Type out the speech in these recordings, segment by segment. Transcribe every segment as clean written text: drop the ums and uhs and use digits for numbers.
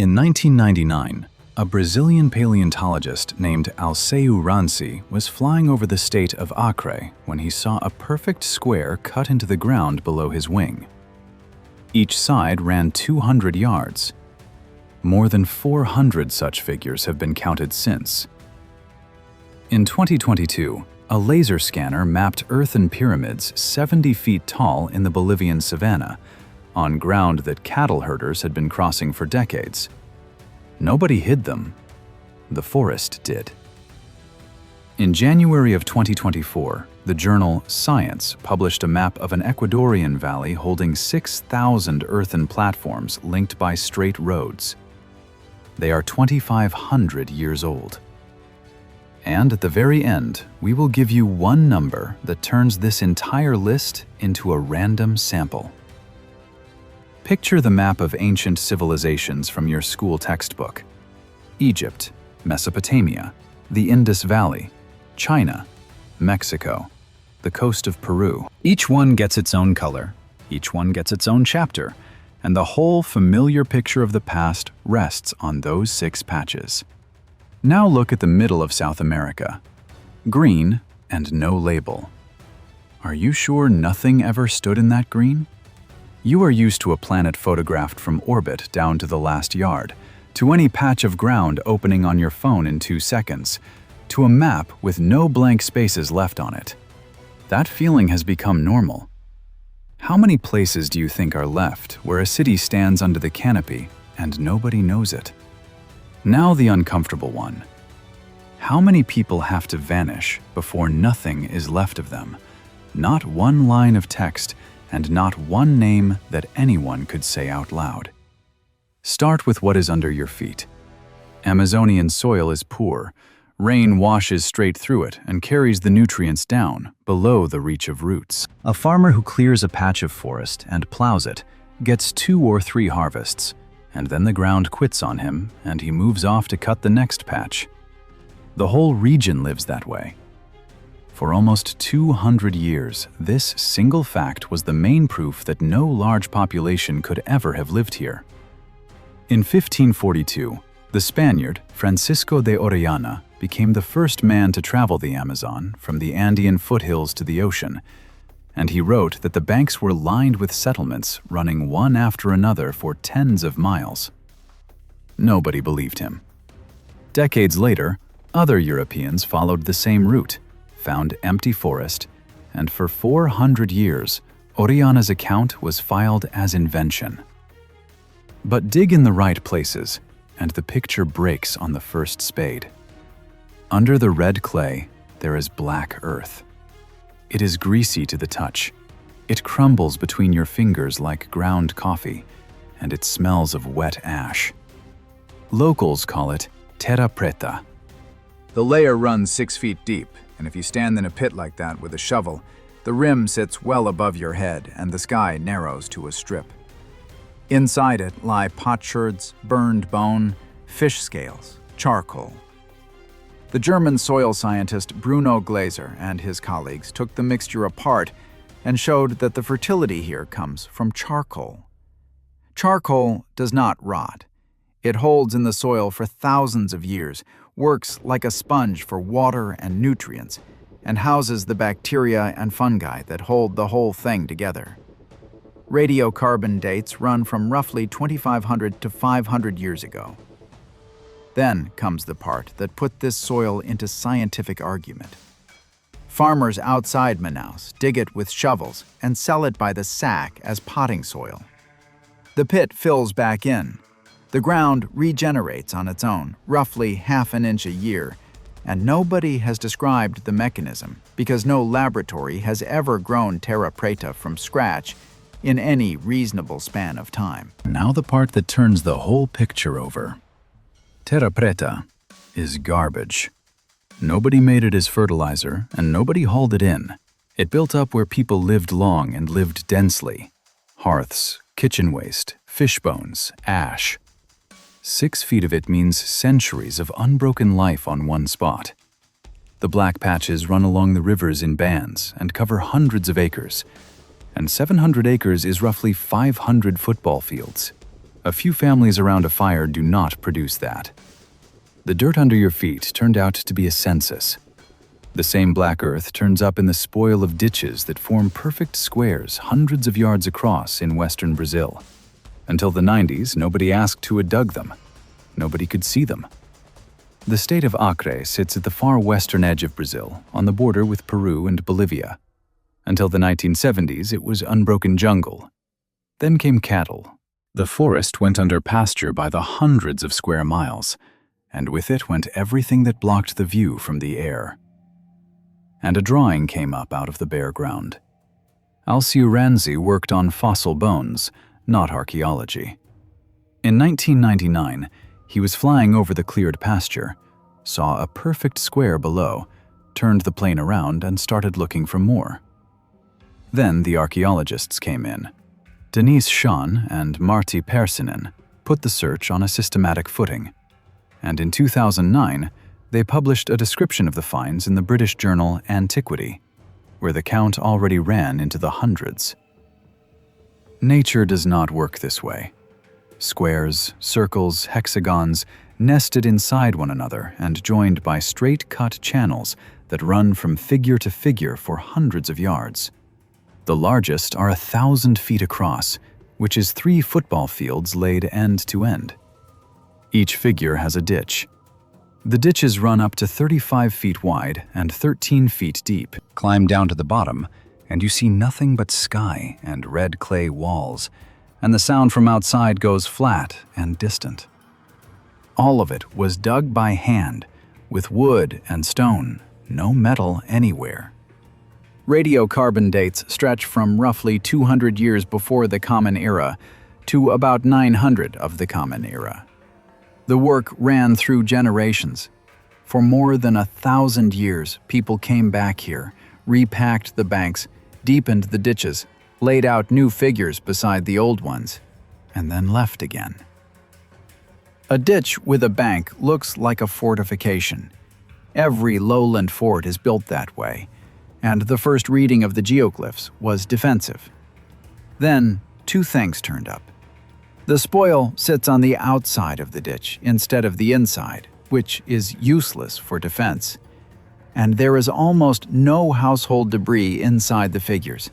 In 1999, a Brazilian paleontologist named Alceu Ranci was flying over the state of Acre when he saw a perfect square cut into the ground below his wing. Each side ran 200 yards. More than 400 such figures have been counted since. In 2022, a laser scanner mapped earthen pyramids 70 feet tall in the Bolivian savanna, on ground that cattle herders had been crossing for decades. Nobody hid them. The forest did. In January of 2024, the journal Science published a map of an Ecuadorian valley holding 6,000 earthen platforms linked by straight roads. They are 2,500 years old. And at the very end, we will give you one number that turns this entire list into a random sample. Picture the map of ancient civilizations from your school textbook. Egypt, Mesopotamia, the Indus Valley, China, Mexico, the coast of Peru. Each one gets its own color, each one gets its own chapter, and the whole familiar picture of the past rests on those 6 patches. Now look at the middle of South America. Green and no label. Are you sure nothing ever stood in that green? You are used to a planet photographed from orbit down to the last yard, to any patch of ground opening on your phone in 2 seconds, to a map with no blank spaces left on it. That feeling has become normal. How many places do you think are left where a city stands under the canopy and nobody knows it? Now the uncomfortable one. How many people have to vanish before nothing is left of them? Not one line of text, and not one name that anyone could say out loud. Start with what is under your feet. Amazonian soil is poor. Rain washes straight through it and carries the nutrients down, below the reach of roots. A farmer who clears a patch of forest and plows it gets 2 or 3 harvests, and then the ground quits on him and he moves off to cut the next patch. The whole region lives that way. For almost 200 years, this single fact was the main proof that no large population could ever have lived here. In 1542, the Spaniard Francisco de Orellana became the first man to travel the Amazon from the Andean foothills to the ocean, and he wrote that the banks were lined with settlements running one after another for tens of miles. Nobody believed him. Decades later, other Europeans followed the same route, found empty forest, and for 400 years, Orellana's account was filed as invention. But dig in the right places, and the picture breaks on the first spade. Under the red clay, there is black earth. It is greasy to the touch. It crumbles between your fingers like ground coffee, and it smells of wet ash. Locals call it terra preta. The layer runs 6 feet deep, and if you stand in a pit like that with a shovel, the rim sits well above your head and the sky narrows to a strip. Inside it lie potsherds, burned bone, fish scales, charcoal. The German soil scientist Bruno Glaser and his colleagues took the mixture apart and showed that the fertility here comes from charcoal. Charcoal does not rot. It holds in the soil for thousands of years, works like a sponge for water and nutrients, and houses the bacteria and fungi that hold the whole thing together. Radiocarbon dates run from roughly 2,500 to 500 years ago. Then comes the part that put this soil into scientific argument. Farmers outside Manaus dig it with shovels and sell it by the sack as potting soil. The pit fills back in. The ground regenerates on its own, roughly ½ an inch a year, and nobody has described the mechanism because no laboratory has ever grown terra preta from scratch in any reasonable span of time. Now the part that turns the whole picture over. Terra preta is garbage. Nobody made it as fertilizer, and nobody hauled it in. It built up where people lived long and lived densely. Hearths, kitchen waste, fish bones, ash. 6 feet of it means centuries of unbroken life on one spot. The black patches run along the rivers in bands and cover hundreds of acres, and 700 acres is roughly 500 football fields. A few families around a fire do not produce that. The dirt under your feet turned out to be a census. The same black earth turns up in the spoil of ditches that form perfect squares hundreds of yards across in western Brazil. Until the 90s, nobody asked who had dug them. Nobody could see them. The state of Acre sits at the far western edge of Brazil, on the border with Peru and Bolivia. Until the 1970s, it was unbroken jungle. Then came cattle. The forest went under pasture by the hundreds of square miles, and with it went everything that blocked the view from the air. And a drawing came up out of the bare ground. Iriarte worked on fossil bones, not archaeology. In 1999, he was flying over the cleared pasture, saw a perfect square below, turned the plane around and started looking for more. Then the archaeologists came in. Denise Schahn and Martti Persinen put the search on a systematic footing, and in 2009, they published a description of the finds in the British journal Antiquity, where the count already ran into the hundreds. Nature does not work this way. Squares, circles, hexagons, nested inside one another and joined by straight-cut channels that run from figure to figure for hundreds of yards. The largest are 1,000 feet across, which is 3 football fields laid end to end. Each figure has a ditch. The ditches run up to 35 feet wide and 13 feet deep. Climb down to the bottom, and you see nothing but sky and red clay walls, and the sound from outside goes flat and distant. All of it was dug by hand, with wood and stone, no metal anywhere. Radiocarbon dates stretch from roughly 200 years before the Common Era to about 900 of the Common Era. The work ran through generations. For more than 1,000 years, people came back here, repacked the banks, deepened the ditches, laid out new figures beside the old ones, and then left again. A ditch with a bank looks like a fortification. Every lowland fort is built that way, and the first reading of the geoglyphs was defensive. Then, 2 things turned up. The spoil sits on the outside of the ditch instead of the inside, which is useless for defense. And there is almost no household debris inside the figures.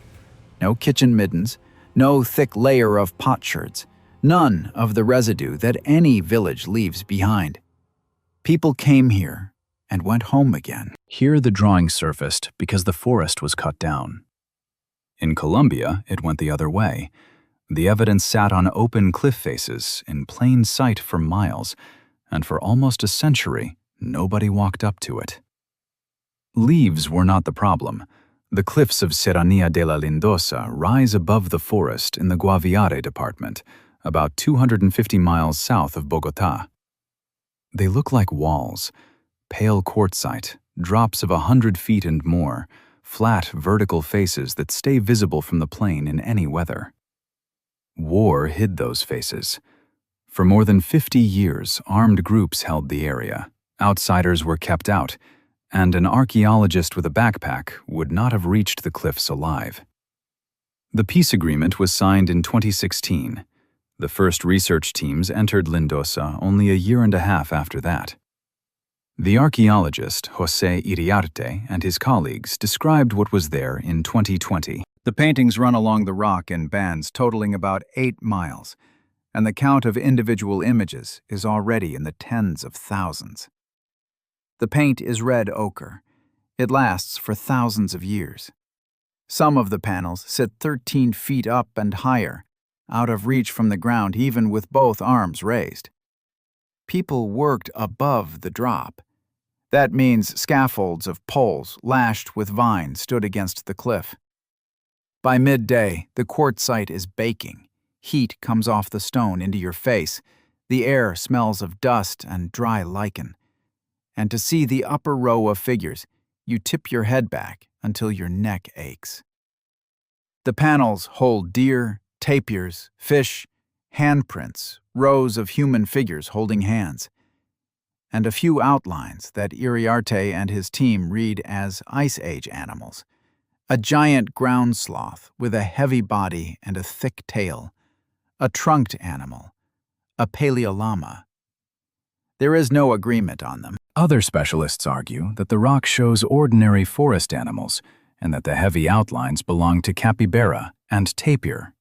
No kitchen middens, no thick layer of potsherds, none of the residue that any village leaves behind. People came here and went home again. Here the drawing surfaced because the forest was cut down. In Colombia, it went the other way. The evidence sat on open cliff faces in plain sight for miles, and for almost a century, nobody walked up to it. Leaves were not the problem. The cliffs of Serranía de la Lindosa rise above the forest in the Iriarte department, about 250 miles south of Bogotá. They look like walls, pale quartzite, drops of 100 feet and more, flat vertical faces that stay visible from the plain in any weather. War hid those faces. For more than 50 years, armed groups held the area. Outsiders were kept out, and an archaeologist with a backpack would not have reached the cliffs alive. The peace agreement was signed in 2016. The first research teams entered Lindosa only a year and a half after that. The archaeologist José Iriarte and his colleagues described what was there in 2020. The paintings run along the rock in bands totaling about 8 miles, and the count of individual images is already in the tens of thousands. The paint is red ochre. It lasts for thousands of years. Some of the panels sit 13 feet up and higher, out of reach from the ground even with both arms raised. People worked above the drop. That means scaffolds of poles lashed with vines stood against the cliff. By midday, the quartzite is baking. Heat comes off the stone into your face. The air smells of dust and dry lichen. And to see the upper row of figures, you tip your head back until your neck aches. The panels hold deer, tapirs, fish, handprints, rows of human figures holding hands, and a few outlines that Iriarte and his team read as Ice Age animals. A giant ground sloth with a heavy body and a thick tail, a trunked animal, a paleolama. There is no agreement on them. Other specialists argue that the rock shows ordinary forest animals and that the heavy outlines belong to capybara and tapir.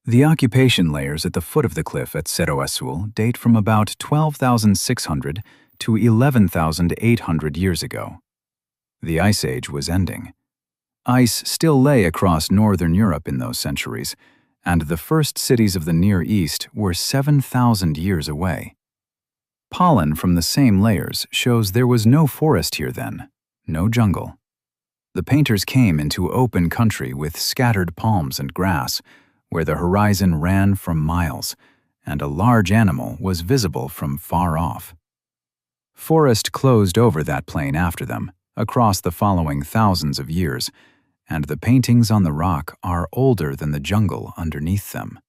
The occupation layers at the foot of the cliff at Cerro Azul date from about 12,600 to 11,800 years ago. The Ice Age was ending. Ice still lay across northern Europe in those centuries, and the first cities of the Near East were 7,000 years away. Pollen from the same layers shows there was no forest here then, no jungle. The painters came into open country with scattered palms and grass, where the horizon ran for miles, and a large animal was visible from far off. Forest closed over that plain after them, across the following thousands of years, and the paintings on the rock are older than the jungle underneath them.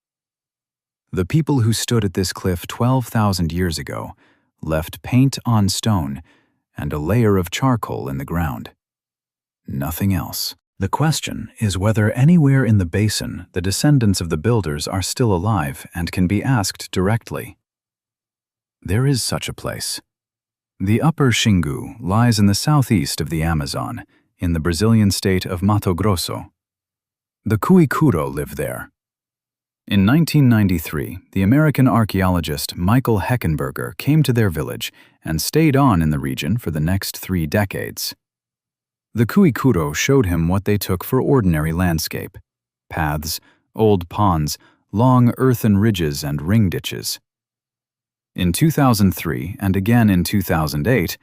The people who stood at this cliff 12,000 years ago left paint on stone and a layer of charcoal in the ground. Nothing else. The question is whether anywhere in the basin the descendants of the builders are still alive and can be asked directly. There is such a place. The Upper Xingu lies in the southeast of the Amazon, in the Brazilian state of Mato Grosso. The Cuicuro live there. In 1993, the American archaeologist Michael Heckenberger came to their village and stayed on in the region for the next 3 decades. The Cuicuro showed him what they took for ordinary landscape: paths, old ponds, long earthen ridges and ring ditches. In 2003 and again in 2008,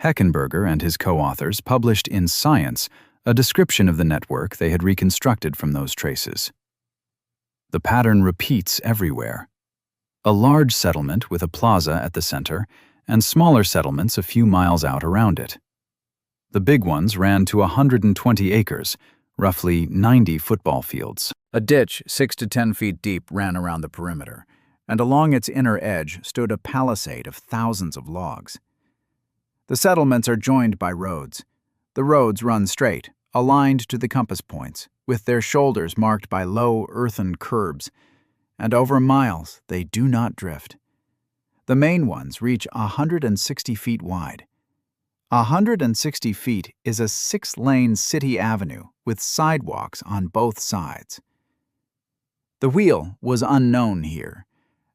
Heckenberger and his co-authors published in Science a description of the network they had reconstructed from those traces. The pattern repeats everywhere. A large settlement with a plaza at the center, and smaller settlements a few miles out around it. The big ones ran to 120 acres, roughly 90 football fields. A ditch 6 to 10 feet deep ran around the perimeter, and along its inner edge stood a palisade of thousands of logs. The settlements are joined by roads. The roads run straight, aligned to the compass points, with their shoulders marked by low earthen curbs, and over miles they do not drift. The main ones reach 160 feet wide. 160 feet is a 6-lane city avenue with sidewalks on both sides. The wheel was unknown here.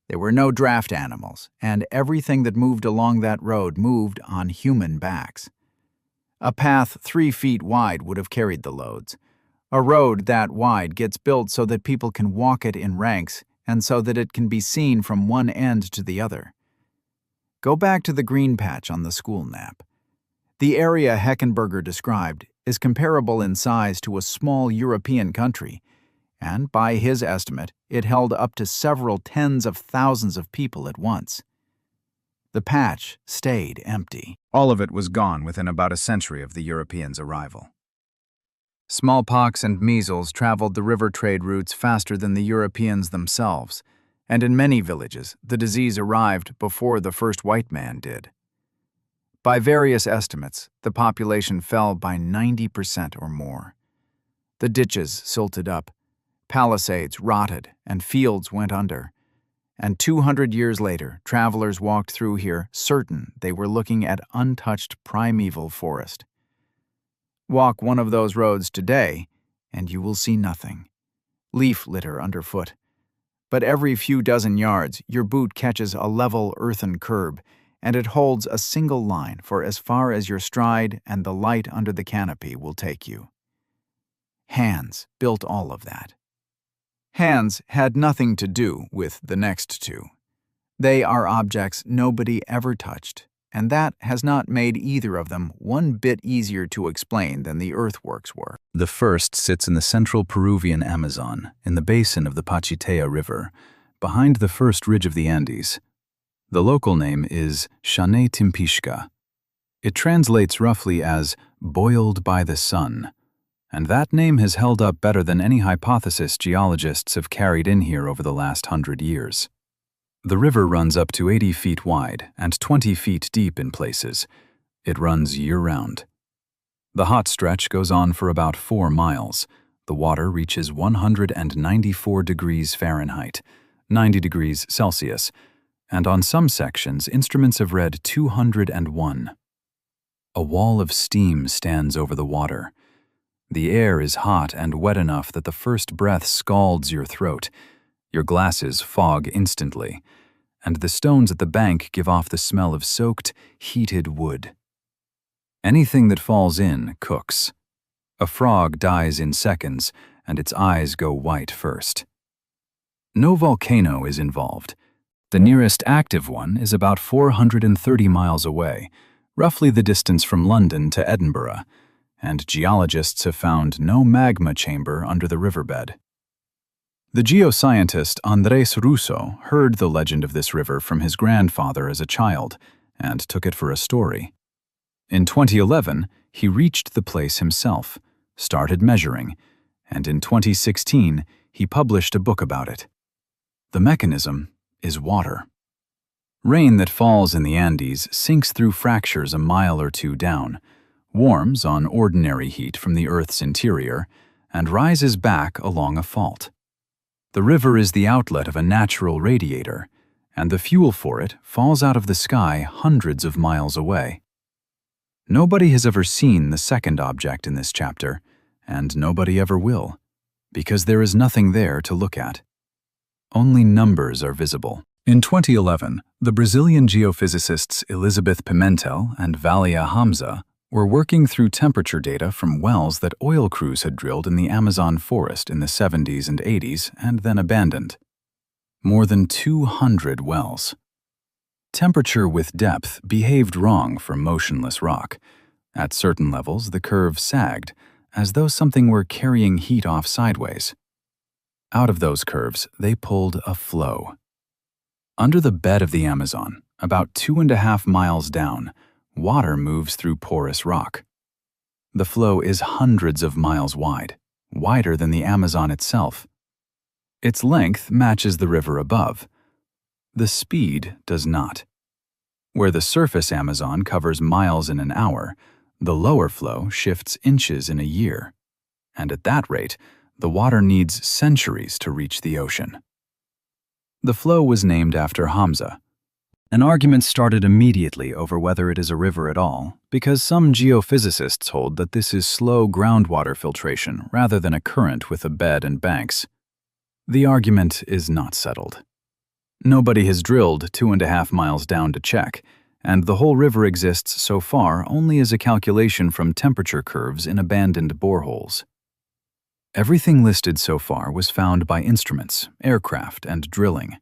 There were no draft animals, and everything that moved along that road moved on human backs. A path 3 feet wide would have carried the loads. A road that wide gets built so that people can walk it in ranks and so that it can be seen from one end to the other. Go back to the green patch on the school map. The area Heckenberger described is comparable in size to a small European country, and by his estimate, it held up to several tens of thousands of people at once. The patch stayed empty. All of it was gone within about a century of the Europeans' arrival. Smallpox and measles traveled the river trade routes faster than the Europeans themselves, and in many villages, the disease arrived before the first white man did. By various estimates, the population fell by 90% or more. The ditches silted up, palisades rotted, and fields went under. And 200 years later, travelers walked through here certain they were looking at untouched primeval forest. Walk one of those roads today, and you will see nothing. Leaf litter underfoot. But every few dozen yards, your boot catches a level earthen curb, and it holds a single line for as far as your stride and the light under the canopy will take you. Hands built all of that. Hands had nothing to do with the next two. They are objects nobody ever touched, and that has not made either of them one bit easier to explain than the earthworks were. The first sits in the central Peruvian Amazon, in the basin of the Pachitea River, behind the first ridge of the Andes. The local name is Shane Timpishka. It translates roughly as boiled by the sun, and that name has held up better than any hypothesis geologists have carried in here over the last 100 years. The river runs up to 80 feet wide and 20 feet deep in places. It runs year-round. The hot stretch goes on for about 4 miles. The water reaches 194 degrees Fahrenheit, 90 degrees Celsius, and on some sections, instruments have read 201. A wall of steam stands over the water. The air is hot and wet enough that the first breath scalds your throat. Your glasses fog instantly, and the stones at the bank give off the smell of soaked, heated wood. Anything that falls in cooks. A frog dies in seconds, and its eyes go white first. No volcano is involved. The nearest active one is about 430 miles away, roughly the distance from London to Edinburgh, and geologists have found no magma chamber under the riverbed. The geoscientist Andrés Russo heard the legend of this river from his grandfather as a child and took it for a story. In 2011, he reached the place himself, started measuring, and in 2016, he published a book about it. The mechanism is water. Rain that falls in the Andes sinks through fractures a mile or two down, warms on ordinary heat from the Earth's interior, and rises back along a fault. The river is the outlet of a natural radiator, and the fuel for it falls out of the sky hundreds of miles away. Nobody has ever seen the second object in this chapter, and nobody ever will, because there is nothing there to look at. Only numbers are visible. In 2011, the Brazilian geophysicists Elizabeth Pimentel and Valia Hamza were working through temperature data from wells that oil crews had drilled in the Amazon forest in the 70s and 80s and then abandoned. More than 200 wells. Temperature with depth behaved wrong for motionless rock. At certain levels, the curve sagged, as though something were carrying heat off sideways. Out of those curves, they pulled a flow. Under the bed of the Amazon, about 2.5 miles down, water moves through porous rock. The flow is hundreds of miles wide, wider than the Amazon itself. Its length matches the river above. The speed does not. Where the surface Amazon covers miles in an hour, the lower flow shifts inches in a year. And at that rate, the water needs centuries to reach the ocean. The flow was named after Hamza. An argument started immediately over whether it is a river at all, because some geophysicists hold that this is slow groundwater filtration rather than a current with a bed and banks. The argument is not settled. Nobody has drilled 2.5 miles down to check, and the whole river exists so far only as a calculation from temperature curves in abandoned boreholes. Everything listed so far was found by instruments, aircraft, and drilling.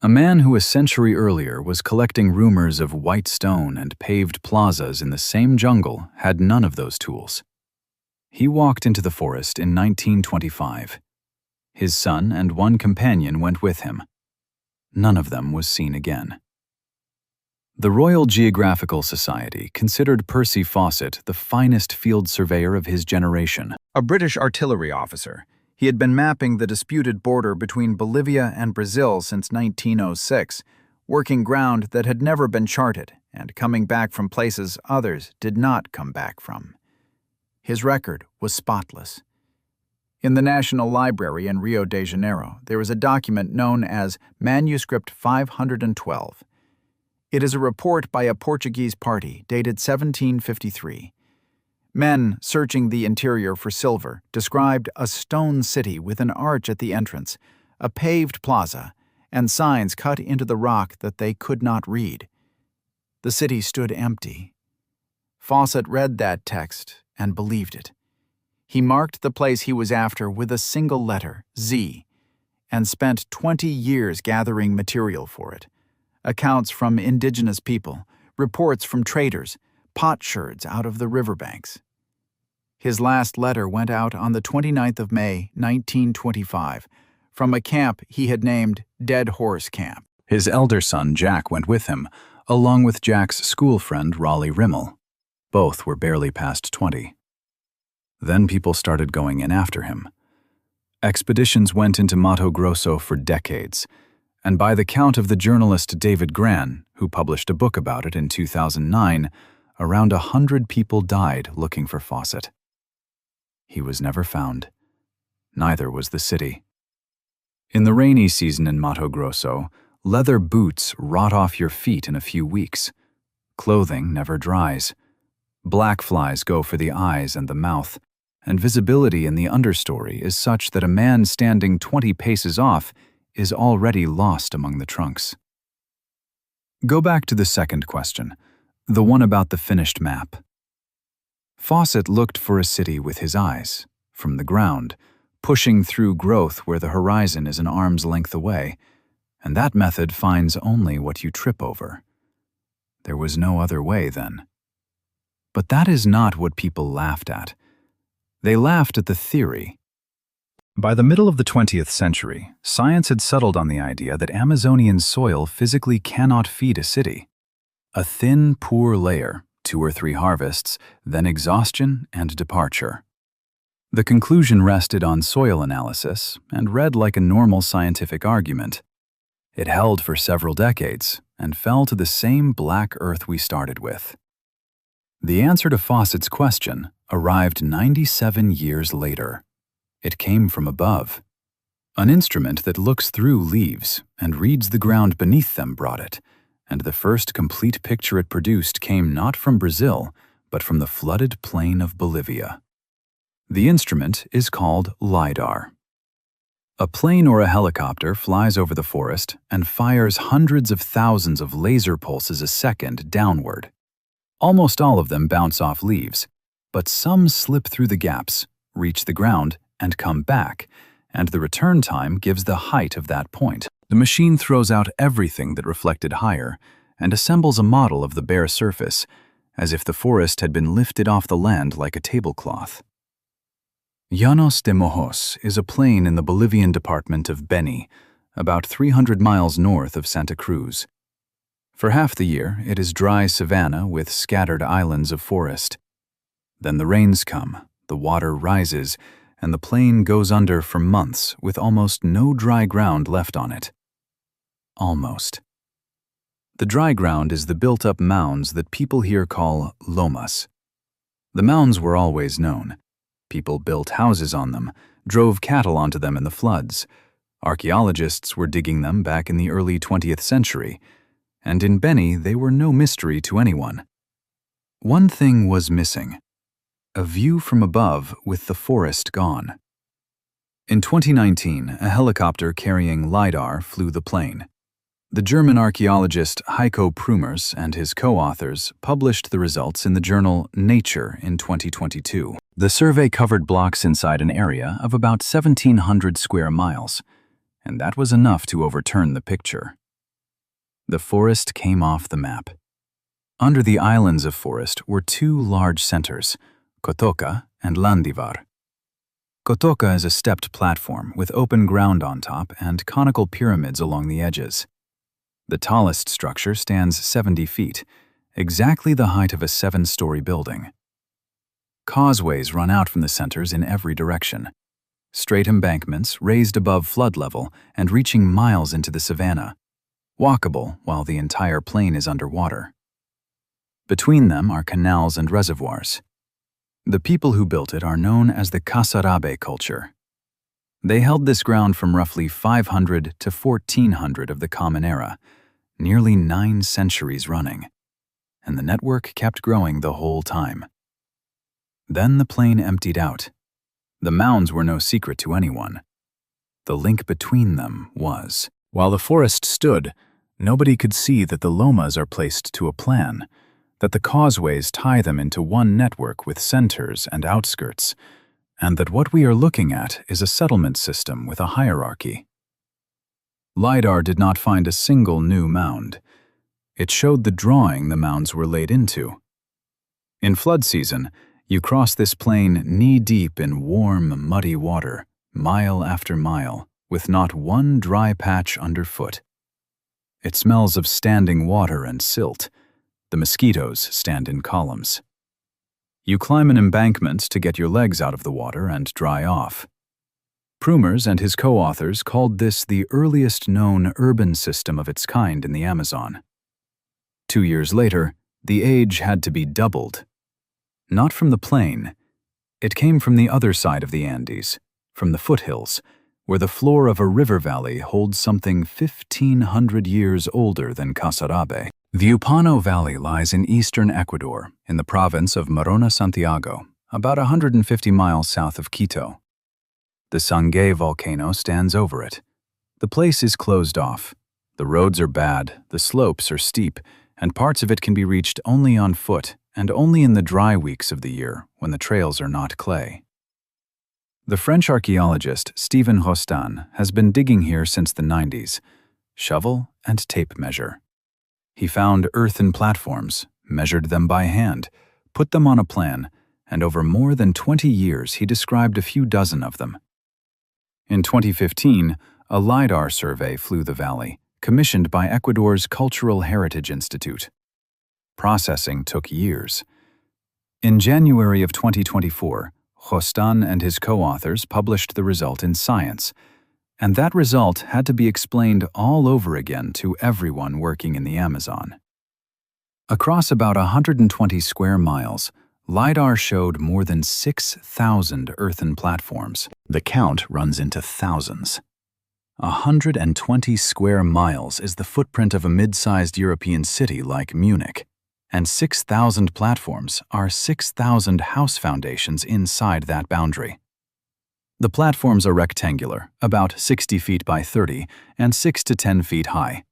A man who a century earlier was collecting rumors of white stone and paved plazas in the same jungle had none of those tools. He walked into the forest in 1925. His son and one companion went with him. None of them was seen again. The Royal Geographical Society considered Percy Fawcett the finest field surveyor of his generation. A British artillery officer, he had been mapping the disputed border between Bolivia and Brazil since 1906, working ground that had never been charted and coming back from places others did not come back from. His record was spotless. In the National Library in Rio de Janeiro, there is a document known as Manuscript 512. It is a report by a Portuguese party dated 1753. Men searching the interior for silver described a stone city with an arch at the entrance, a paved plaza, and signs cut into the rock that they could not read. The city stood empty. Fawcett read that text and believed it. He marked the place he was after with a single letter, Z, and spent 20 years gathering material for it. Accounts from indigenous people, reports from traders, potsherds out of the riverbanks. His last letter went out on the 29th of May, 1925, from a camp he had named Dead Horse Camp. His elder son, Jack, went with him, along with Jack's school friend, Raleigh Rimmel. Both were barely past 20. Then people started going in after him. Expeditions went into Mato Grosso for decades, and by the count of the journalist David Gran, who published a book about it in 2009, around 100 people died looking for Fawcett. He was never found. Neither was the city. In the rainy season in Mato Grosso, leather boots rot off your feet in a few weeks. Clothing never dries. Black flies go for the eyes and the mouth, and visibility in the understory is such that a man standing 20 paces off is already lost among the trunks. Go back to the second question, the one about the finished map. Fawcett looked for a city with his eyes, from the ground, pushing through growth where the horizon is an arm's length away, and that method finds only what you trip over. There was no other way then. But that is not what people laughed at. They laughed at the theory. By the middle of the 20th century, science had settled on the idea that Amazonian soil physically cannot feed a city. A thin, poor layer, 2 or 3 harvests, then exhaustion and departure. The conclusion rested on soil analysis and read like a normal scientific argument. It held for several decades and fell to the same black earth we started with. The answer to Fawcett's question arrived 97 years later. It came from above. An instrument that looks through leaves and reads the ground beneath them brought it, and the first complete picture it produced came not from Brazil, but from the flooded plain of Bolivia. The instrument is called Lidar. A plane or a helicopter flies over the forest and fires hundreds of thousands of laser pulses a second downward. Almost all of them bounce off leaves, but some slip through the gaps, reach the ground, and come back, and the return time gives the height of that point. The machine throws out everything that reflected higher and assembles a model of the bare surface, as if the forest had been lifted off the land like a tablecloth. Llanos de Mojos is a plain in the Bolivian department of Beni, about 300 miles north of Santa Cruz. For half the year, it is dry savanna with scattered islands of forest. Then the rains come, the water rises, and the plain goes under for months with almost no dry ground left on it. Almost. The dry ground is the built-up mounds that people here call lomas. The mounds were always known. People built houses on them, drove cattle onto them in the floods. Archaeologists were digging them back in the early 20th century, and in Beni they were no mystery to anyone. One thing was missing: a view from above with the forest gone. In 2019, a helicopter carrying Lidar flew the plain. The German archaeologist Heiko Prumers and his co-authors published the results in the journal Nature in 2022. The survey covered blocks inside an area of about 1,700 square miles, and that was enough to overturn the picture. The forest came off the map. Under the islands of forest were 2 large centers, Cotoca and Landivar. Cotoca is a stepped platform with open ground on top and conical pyramids along the edges. The tallest structure stands 70 feet, exactly the height of a 7-story building. Causeways run out from the centers in every direction. Straight embankments raised above flood level and reaching miles into the savanna, walkable while the entire plain is underwater. Between them are canals and reservoirs. The people who built it are known as the Casarabe culture. They held this ground from roughly 500 to 1400 of the Common Era, nearly 9 centuries running, and the network kept growing the whole time. Then the plain emptied out. The mounds were no secret to anyone. The link between them was. While the forest stood, nobody could see that the lomas are placed to a plan, that the causeways tie them into one network with centers and outskirts, and that what we are looking at is a settlement system with a hierarchy. Lidar did not find a single new mound. It showed the drawing the mounds were laid into. In flood season, you cross this plain knee-deep in warm, muddy water, mile after mile, with not one dry patch underfoot. It smells of standing water and silt. The mosquitoes stand in columns. You climb an embankment to get your legs out of the water and dry off. Prumers and his co-authors called this the earliest known urban system of its kind in the Amazon. 2 years later, the age had to be doubled. Not from the plain. It came from the other side of the Andes, from the foothills, where the floor of a river valley holds something 1,500 years older than Casarabe. The Upano Valley lies in eastern Ecuador, in the province of Morona Santiago, about 150 miles south of Quito. The Sangay volcano stands over it. The place is closed off. The roads are bad, the slopes are steep, and parts of it can be reached only on foot and only in the dry weeks of the year when the trails are not clay. The French archaeologist Stephen Rostand has been digging here since the 90s, shovel and tape measure. He found earthen platforms, measured them by hand, put them on a plan, and over more than 20 years he described a few dozen of them. In 2015, a Lidar survey flew the valley, commissioned by Ecuador's Cultural Heritage Institute. Processing took years. In January of 2024, Rostand and his co-authors published the result in Science, and that result had to be explained all over again to everyone working in the Amazon. Across about 120 square miles, Lidar showed more than 6,000 earthen platforms. The count runs into thousands. 120 square miles is the footprint of a mid-sized European city like Munich, and 6,000 platforms are 6,000 house foundations inside that boundary. The platforms are rectangular, about 60 feet by 30, and 6 to 10 feet high.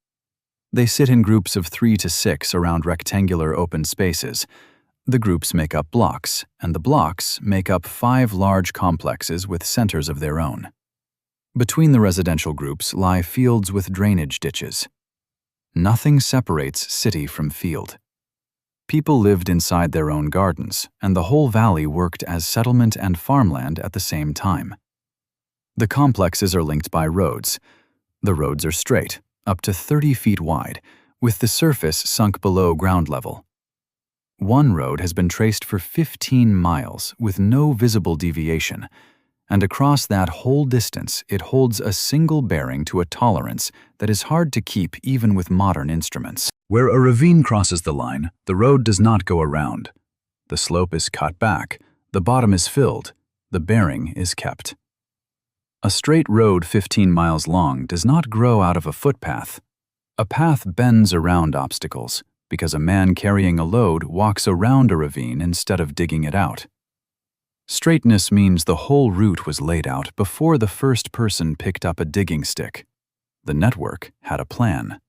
They sit in groups of 3 to 6 around rectangular open spaces. The groups make up blocks, and the blocks make up 5 large complexes with centers of their own. Between the residential groups lie fields with drainage ditches. Nothing separates city from field. People lived inside their own gardens, and the whole valley worked as settlement and farmland at the same time. The complexes are linked by roads. The roads are straight, up to 30 feet wide, with the surface sunk below ground level. One road has been traced for 15 miles with no visible deviation, and across that whole distance it holds a single bearing to a tolerance that is hard to keep even with modern instruments. Where a ravine crosses the line, the road does not go around. The slope is cut back, the bottom is filled, the bearing is kept. A straight road 15 miles long does not grow out of a footpath. A path bends around obstacles because a man carrying a load walks around a ravine instead of digging it out. Straightness means the whole route was laid out before the first person picked up a digging stick. The network had a plan.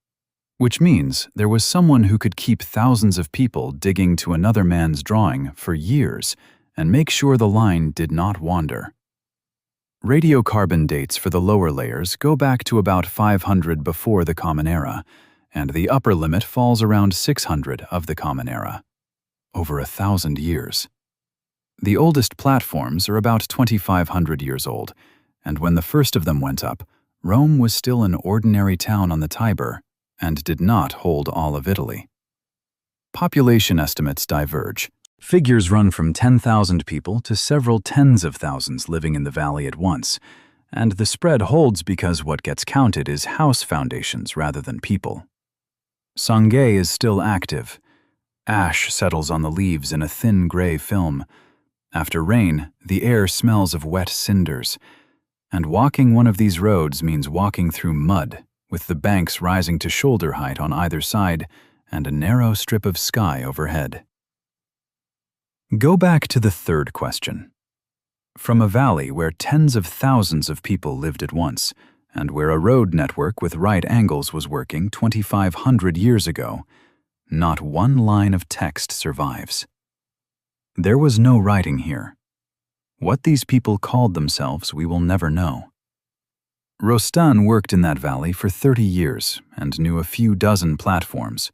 Which means there was someone who could keep thousands of people digging to another man's drawing for years and make sure the line did not wander. Radiocarbon dates for the lower layers go back to about 500 before the Common Era, and the upper limit falls around 600 of the Common Era. Over 1,000 years. The oldest platforms are about 2,500 years old, and when the first of them went up, Rome was still an ordinary town on the Tiber and did not hold all of Italy. Population estimates diverge. Figures run from 10,000 people to several tens of thousands living in the valley at once, and the spread holds because what gets counted is house foundations rather than people. Sangay is still active. Ash settles on the leaves in a thin gray film. After rain, the air smells of wet cinders, and walking one of these roads means walking through mud, with the banks rising to shoulder height on either side and a narrow strip of sky overhead. Go back to the third question. From a valley where tens of thousands of people lived at once, and where a road network with right angles was working 2,500 years ago, not one line of text survives. There was no writing here. What these people called themselves we will never know. Rostand worked in that valley for 30 years and knew a few dozen platforms.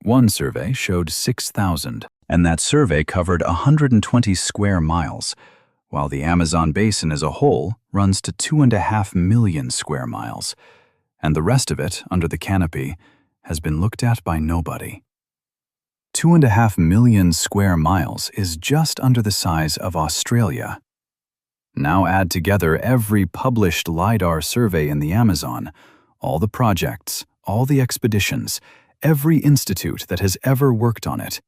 One survey showed 6,000, and that survey covered 120 square miles, while the Amazon basin as a whole runs to 2.5 million square miles, and the rest of it, under the canopy, has been looked at by nobody. 2.5 million square miles is just under the size of Australia. Now add together every published LiDAR survey in the Amazon, all the projects, all the expeditions, every institute that has ever worked on it.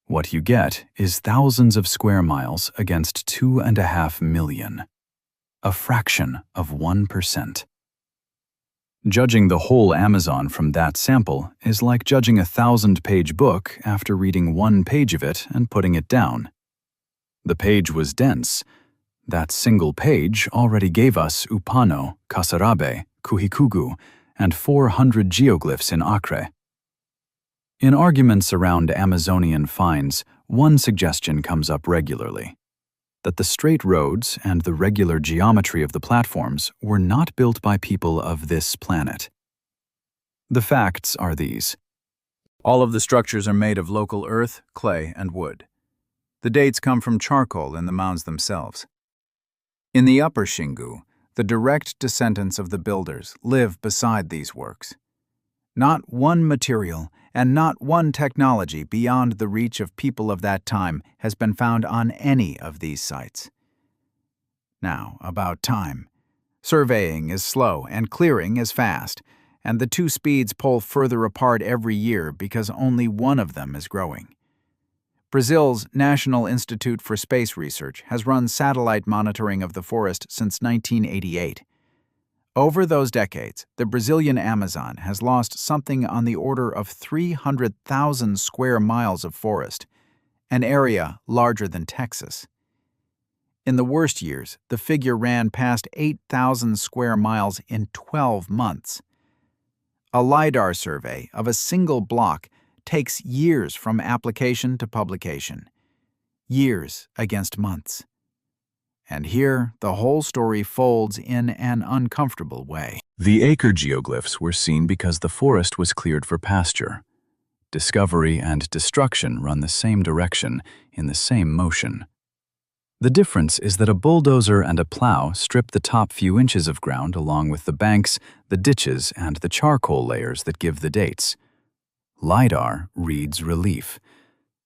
What you get is thousands of square miles against 2.5 million. a fraction of 1%. Judging the whole Amazon from that sample is like judging a 1,000-page book after reading 1 page of it and putting it down. The page was dense. That single page already gave us Upano, Kasarabe, Kuhikugu, and 400 geoglyphs in Acre. In arguments around Amazonian finds, one suggestion comes up regularly: that the straight roads and the regular geometry of the platforms were not built by people of this planet. The facts are these. All of the structures are made of local earth, clay, and wood. The dates come from charcoal in the mounds themselves. In the upper Xingu, the direct descendants of the builders live beside these works. Not one material and not one technology beyond the reach of people of that time has been found on any of these sites. Now, about time. Surveying is slow and clearing is fast, and the two speeds pull further apart every year because only one of them is growing. Brazil's National Institute for Space Research has run satellite monitoring of the forest since 1988. Over those decades, the Brazilian Amazon has lost something on the order of 300,000 square miles of forest, an area larger than Texas. In the worst years, the figure ran past 8,000 square miles in 12 months. A Lidar survey of a single block takes years from application to publication. Years against months. And here, the whole story folds in an uncomfortable way. The acre geoglyphs were seen because the forest was cleared for pasture. Discovery and destruction run the same direction, in the same motion. The difference is that a bulldozer and a plow strip the top few inches of ground along with the banks, the ditches, and the charcoal layers that give the dates. Lidar reads relief.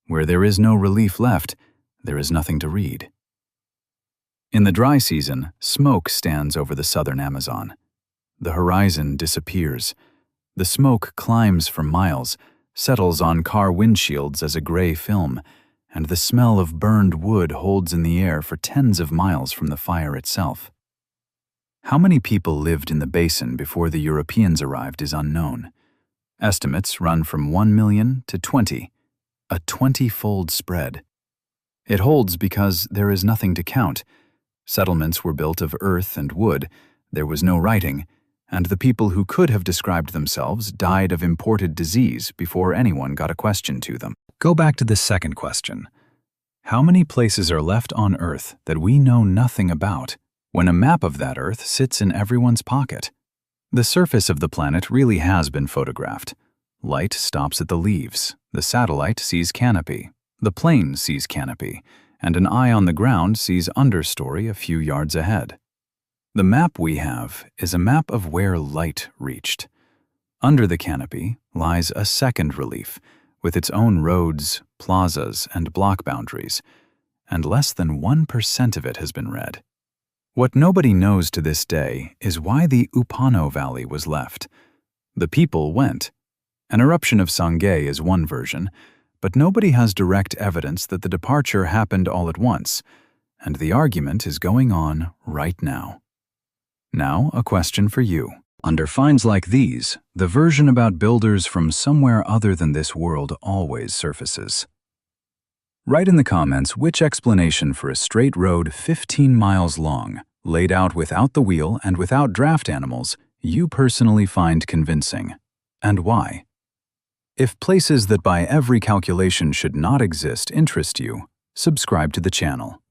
Where there is no relief left, there is nothing to read. In the dry season, smoke stands over the southern Amazon. The horizon disappears. The smoke climbs for miles, settles on car windshields as a gray film, and the smell of burned wood holds in the air for tens of miles from the fire itself. How many people lived in the basin before the Europeans arrived is unknown. Estimates run from 1 million to 20, a 20-fold spread. It holds because there is nothing to count. Settlements were built of earth and wood, there was no writing, and the people who could have described themselves died of imported disease before anyone got a question to them. Go back to the second question. How many places are left on Earth that we know nothing about when a map of that Earth sits in everyone's pocket? The surface of the planet really has been photographed. Light stops at the leaves, the satellite sees canopy, the plane sees canopy, and an eye on the ground sees understory a few yards ahead. The map we have is a map of where light reached. Under the canopy lies a second relief, with its own roads, plazas, and block boundaries, and less than 1% of it has been read. What nobody knows to this day is why the Upano Valley was left. The people went. An eruption of Sangay is one version, but nobody has direct evidence that the departure happened all at once, and the argument is going on right now. Now, a question for you. Under finds like these, the version about builders from somewhere other than this world always surfaces. Write in the comments which explanation for a straight road 15 miles long, laid out without the wheel and without draft animals, you personally find convincing, and why. If places that by every calculation should not exist interest you, subscribe to the channel.